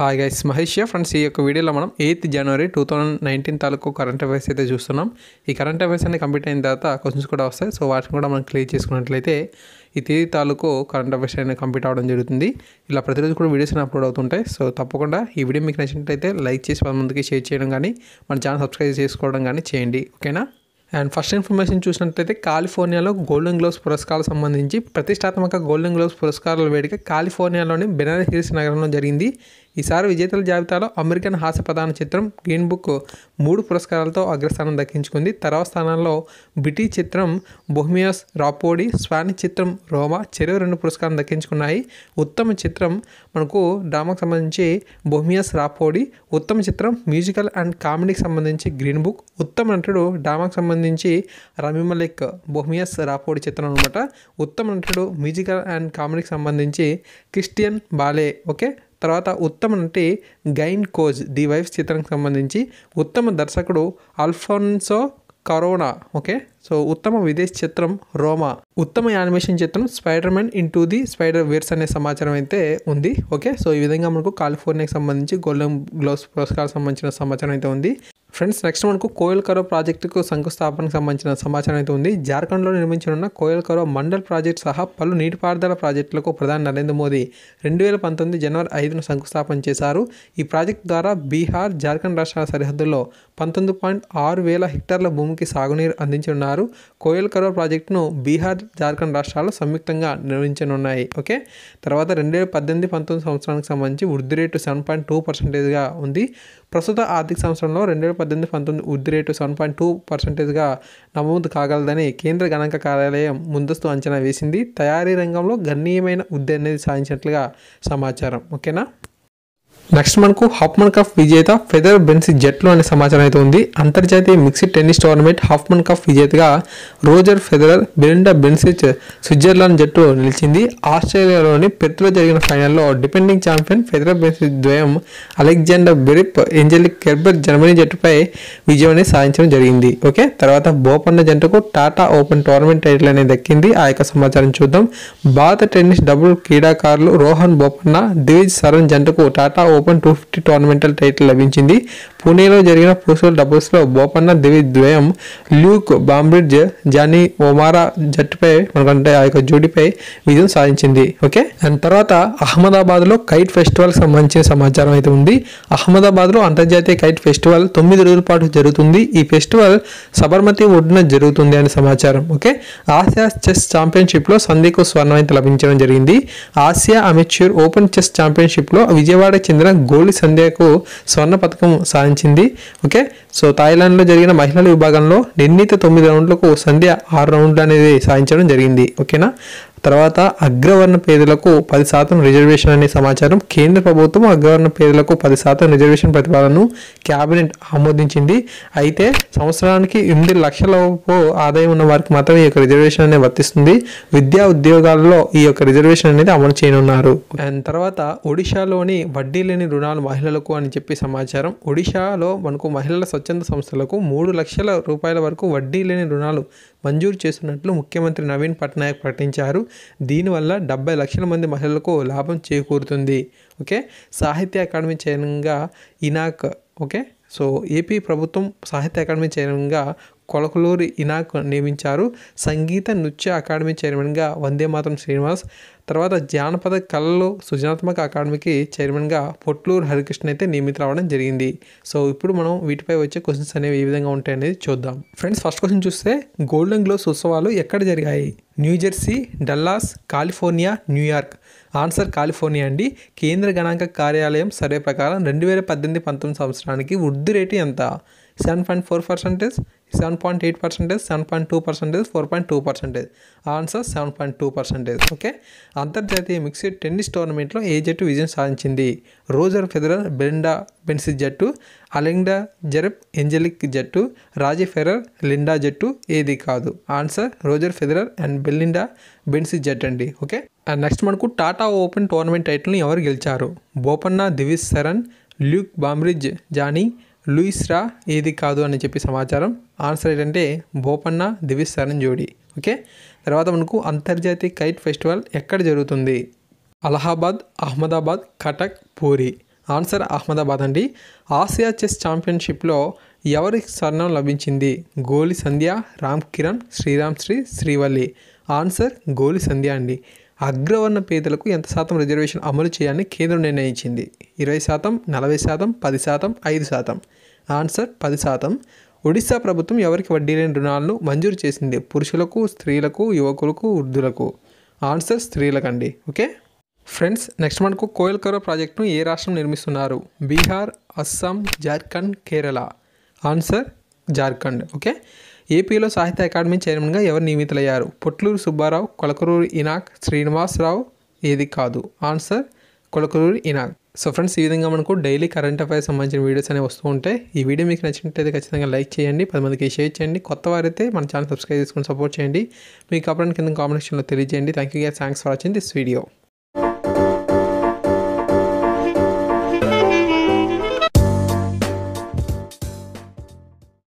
Hi guys, Mahesh friends. ఈ యొక్క వీడియోలో మనం 8th January 2019 తాలూకు కరెంట్ అఫైర్స్ అయితే చూస్తున్నాం. ఈ కరెంట్ అఫైర్స్ అన్ని కంప్లీట్ అయిన తర్వాత క్వశ్చన్స్ కూడా వస్తాయి. సో వాటిని కూడా మనం క్లియర్ చేసుకున్నట్లయితే ఈ తేదీ తాలూకు కరెంట్ అఫైర్స్ అనేది కంప్లీట్ అవ్వడం జరుగుతుంది. ఇలా ప్రతిరోజు కూడా వీడియోస్ అప్లోడ్ అవుతుంటాయి. సో తప్పకుండా ఈ వీడియో మీకు నచ్చినట్లయితే లైక్ చేసి 10 మందికి షేర్ చేయడం కానీ, మన ఛానల్ సబ్స్క్రైబ్ చేసుకోవడం కానీ చేయండి. ఓకేనా? అండ్ ఫస్ట్ ఇన్ఫర్మేషన్ చూసినట్లయితే కాలిఫోర్నియాలో గోల్డెన్ గ్లోవ్స్ పురస్కారాలకు సంబంధించి ప్రతిష్టాత్మక గోల్డెన్ గ్లోవ్స్ పురస్కారాల వేడుక కాలిఫోర్నియాలోని బెనారస్ హిల్స్ నగరంలో జరిగింది. ఈసారి విజేతల జాబితాలో అమెరికన్ హాస్య ప్రధాన చిత్రం గ్రీన్ బుక్ 3 పురస్కారాలతో అగ్రస్థానం దక్కించుకుంది. తర్వాత స్థానంలో బిటీ చిత్రం బొహెమియన్ రాప్సోడీ, స్పానిష్ చిత్రం రోమా చెరో 2 పురస్కారం దక్కించుకున్నాయి. ఉత్తమ చిత్రం మనకు డ్రామాకు సంబంధించి బొహెమియన్ రాప్సోడీ, ఉత్తమ చిత్రం మ్యూజికల్ అండ్ కామెడీకి సంబంధించి గ్రీన్ బుక్, ఉత్తమ నటుడు డ్రామాకు సంబంధించి రమీ మలిక్ బొహెమియన్ రాప్సోడీ చిత్రం అనమాట. ఉత్తమ నటుడు మ్యూజికల్ అండ్ కామెడీకి సంబంధించి క్రిస్టియన్ బాలే. ఓకే, తర్వాత ఉత్తమ నటి గైన్ కోజ్ ది వైఫ్ చిత్రానికి సంబంధించి, ఉత్తమ దర్శకుడు అల్ఫోన్సో కరోనా. ఓకే, సో ఉత్తమ విదేశీ చిత్రం రోమా, ఉత్తమ యానిమేషన్ చిత్రం Spider Man into the Spider Verse అనే సమాచారం అయితే ఉంది. ఓకే, సో ఈ విధంగా మనకు కాలిఫోర్నియాకి సంబంధించి గోల్డెన్ గ్లోవ్స్ పురస్కారం సంబంధించిన సమాచారం అయితే ఉంది. ఫ్రెండ్స్, నెక్స్ట్ మనకు కోయల్ కరో ప్రాజెక్టుకు శంకుస్థాపనకు సంబంధించిన సమాచారం అయితే ఉంది. జార్ఖండ్లో నిర్మించనున్న కోయల్ కరో మండల్ ప్రాజెక్టు సహా పలు నీటిపారుదల ప్రాజెక్టులకు ప్రధాని నరేంద్ర మోదీ 2019 జనవరి 5న శంకుస్థాపన చేశారు. ఈ ప్రాజెక్టు ద్వారా బీహార్, జార్ఖండ్ రాష్ట్రాల సరిహద్దుల్లో 19.6 వేల హెక్టార్ల భూమికి సాగునీరు అందించనున్నారు. కోయల్ కరో ప్రాజెక్టును బీహార్, జార్ఖండ్ రాష్ట్రాలు సంయుక్తంగా నిర్మించనున్నాయి. ఓకే, తర్వాత 2018-19 సంవత్సరానికి సంబంధించి వృద్ధి రేటు 7.2%గా ఉంది. ప్రస్తుత ఆర్థిక సంవత్సరంలో 2018-19 వృద్ధి రేటు 7.2%గా నమోదు కాగలదని కేంద్ర గణాంక కార్యాలయం ముందస్తు అంచనా వేసింది. తయారీ రంగంలో గణనీయమైన వృద్ధి అనేది సాధించినట్లుగా సమాచారం. ఓకేనా? నెక్స్ట్ మనకు హాఫ్మన్ కప్ విజేత ఫెదరర్ బెన్సిక్ జట్లు అనే సమాచారం అయితే ఉంది. అంతర్జాతీయ mixed tennis tournament Hopman cup విజేతగా Roger Federer, Belinda Bencic Switzerland జట్టు నిలిచింది. ఆస్ట్రేలియాలోని పెర్త్లో జరిగిన ఫైనల్లో డిపెండింగ్ ఛాంపియన్ ఫెదరర్ బెన్సిక్ ద్వయం అలెగ్జాండర్ బెరిప్, ఏంజెలిక్ కెర్బర్ జర్మనీ జట్టుపై విజయం అనేది సాధించడం జరిగింది. ఓకే, తర్వాత బోపన్న జట్టుకు టాటా ఓపెన్ టోర్నమెంట్ టైటిల్ అనేది దక్కింది. ఆ యొక్క సమాచారం చూద్దాం. భారత టెన్నిస్ డబుల్ క్రీడాకారులు రోహన్ బోపన్న, దివిజ్ సరణ్ జట్టుకు టాటా ఓపెన్ 250 టోర్నమెంటల్ టైటిల్ లభించింది. పూణేలో జరిగిన పురుషుల డబుల్స్లో బోపన్న, దివిజ్ ద్వయం ల్యూక్ బాంబ్రిడ్జ్, జానీ ఒమారా జట్టుపై మనకంటే ఆ యొక్క జోడీపై విజయం సాధించింది. ఓకే, అండ్ తర్వాత అహ్మదాబాద్లో కైట్ ఫెస్టివల్కి సంబంధించిన సమాచారం అయితే ఉంది. అహ్మదాబాద్లో అంతర్జాతీయ కైట్ ఫెస్టివల్ 9 రోజుల పాటు జరుగుతుంది. ఈ ఫెస్టివల్ సబర్మతి ఒడ్డున జరుగుతుంది అనే సమాచారం. ఓకే, ఆసియా చెస్ ఛాంపియన్షిప్లో సంధ్యకు స్వర్ణం అయితే లభించడం జరిగింది. ఆసియా అమెచ్యూర్ ఓపెన్ చెస్ ఛాంపియన్షిప్లో విజయవాడకు చెందిన గోలి సంధ్యకు స్వర్ణ పథకం సాధించింది. ఓకే, సో థాయిలాండ్లో జరిగిన మహిళల విభాగంలో నిర్ణీత 9 రౌండ్లకు సంధ్య 6 రౌండ్లు అనేది సాధించడం జరిగింది. ఓకేనా? తర్వాత అగ్రవర్ణ పేదలకు 10% రిజర్వేషన్ అనే సమాచారం. కేంద్ర ప్రభుత్వం అగ్రవర్ణ పేదలకు 10% రిజర్వేషన్ ప్రతిపాదనను క్యాబినెట్ ఆమోదించింది. అయితే సంవత్సరానికి 8 లక్షల ఆదాయం ఉన్న వారికి మాత్రమే ఈ యొక్క రిజర్వేషన్ అనేది వర్తిస్తుంది. విద్యా ఉద్యోగాల్లో ఈ యొక్క రిజర్వేషన్ అనేది అమలు చేయనున్నారు. అండ్ తర్వాత ఒడిశాలోని వడ్డీ లేని రుణాలు మహిళలకు అని చెప్పి సమాచారం. ఒడిశాలో మనకు మహిళల స్వచ్ఛంద సంస్థలకు 3 లక్షల రూపాయల వరకు వడ్డీ లేని రుణాలు మంజూరు చేస్తున్నట్లు ముఖ్యమంత్రి నవీన్ పట్నాయక్ ప్రకటించారు. దీనివల్ల 70 లక్షల మంది మహిళలకు లాభం చేకూరుతుంది. ఓకే, సాహిత్య అకాడమీ చైర్మన్గా ఇనాక్. ఓకే, సో ఏపీ ప్రభుత్వం సాహిత్య అకాడమీ చైర్మన్గా కొలకలూరి ఇనాక్ నియమించారు. సంగీత నృత్య అకాడమీ చైర్మన్గా వందేమాతరం శ్రీనివాస్, తర్వాత జానపద కళలు సృజనాత్మక అకాడమీకి చైర్మన్గా పొట్లూరు హరికృష్ణ అయితే నియమితులు అవ్వడం జరిగింది. సో ఇప్పుడు మనం వీటిపై వచ్చే క్వశ్చన్స్ అనేవి ఏ విధంగా ఉంటాయి అనేది చూద్దాం. ఫ్రెండ్స్, ఫస్ట్ క్వశ్చన్ చూస్తే గోల్డెన్ గ్లోవ్స్ ఉత్సవాలు ఎక్కడ జరిగాయి? New Jersey, Dallas, California, New York. Answer California అండి. కేంద్ర గణాంక కార్యాలయం సర్వే ప్రకారం 2018-19 సంవత్సరానికి వృద్ధి రేటు ఎంత? 7.4%, 7.8%, 7.2%, 4.2%. ఆన్సర్ 7.2%. ఓకే, అంతర్జాతీయ మిక్స్డ్ టెన్నిస్ టోర్నమెంట్లో ఏ జట్టు విజయం సాధించింది? రోజర్ ఫెదరర్, బెలిండా బెన్సిక్ జట్టు, అలెగ్జాండర్ జెరెప్, ఏంజెలిక్ జట్టు, రాజీ ఫెడరర్, లిండా జట్టు. ఏది కాదు. Answer Roger Federer and Belinda బెన్సిక్ జట్టు అండి. ఓకే, అండ్ నెక్స్ట్ మనకు టాటా ఓపెన్ టోర్నమెంట్ టైటిల్ని ఎవరు గెలిచారు? Bopanna, Divij Saran, Luke Bambridge, Johnny Lewis రా. ఏది కాదు అని చెప్పి సమాచారం. ఆన్సర్ ఏంటంటే బోపన్న, దివిజ్ సరణ్ జోడీ. ఓకే, తర్వాత మనకు అంతర్జాతీయ కైట్ ఫెస్టివల్ ఎక్కడ జరుగుతుంది? అలహాబాద్, అహ్మదాబాద్, కటక్, పూరి. ఆన్సర్ అహ్మదాబాద్ అండి. ఆసియా చెస్ ఛాంపియన్షిప్లో ఎవరికి స్వర్ణం లభించింది? గోలి సంధ్య, రామ్ కిరణ్, శ్రీరామ్ శ్రీ, శ్రీవల్లి. ఆన్సర్ గోలి సంధ్య అండి. అగ్రవర్ణ పేదలకు ఎంత శాతం రిజర్వేషన్ అమలు చేయాలని కేంద్రం నిర్ణయించింది? 20%, 40%, 10%, 5%. ఆన్సర్ 10%. ఒడిశా ప్రభుత్వం ఎవరికి వడ్డీ లేని రుణాలను మంజూరు చేసింది? పురుషులకు, స్త్రీలకు, యువకులకు, వృద్ధులకు. ఆన్సర్ స్త్రీలకండి. ఓకే ఫ్రెండ్స్, నెక్స్ట్ మనకు కోయిల్కరో ప్రాజెక్టును ఏ రాష్ట్రం నిర్మిస్తున్నారు? బీహార్, అస్సాం, జార్ఖండ్, కేరళ. ఆన్సర్ జార్ఖండ్. ఓకే ఏపీలో సాహిత్య అకాడమీ చైర్మన్గా ఎవరు నియమితులయ్యారు? పొట్లూరు సుబ్బారావు, కొలకూరు ఇనాక్, శ్రీనివాసరావు. ఏది కాదు. ఆన్సర్ కొలకూరు ఇనాక్. సో ఫ్రెండ్స్, ఈ విధంగా మనకు డైలీ కరెంట్ అఫైర్స్ సంబంధించిన వీడియోస్ అనేవి వస్తూ ఉంటాయి. ఈ వీడియో మీకు నచ్చినట్లయితే ఖచ్చితంగా లైక్ చేయండి, 10 మందికి షేర్ చేయండి. కొత్త వారైతే మన ఛానల్ సబ్స్క్రైబ్ చేసుకొని సపోర్ట్ చేయండి. మీకు అప్పుడు కింద కామెంట్ సెక్షన్లో తెలియజేయండి. Thank you guys, thanks for watching this video.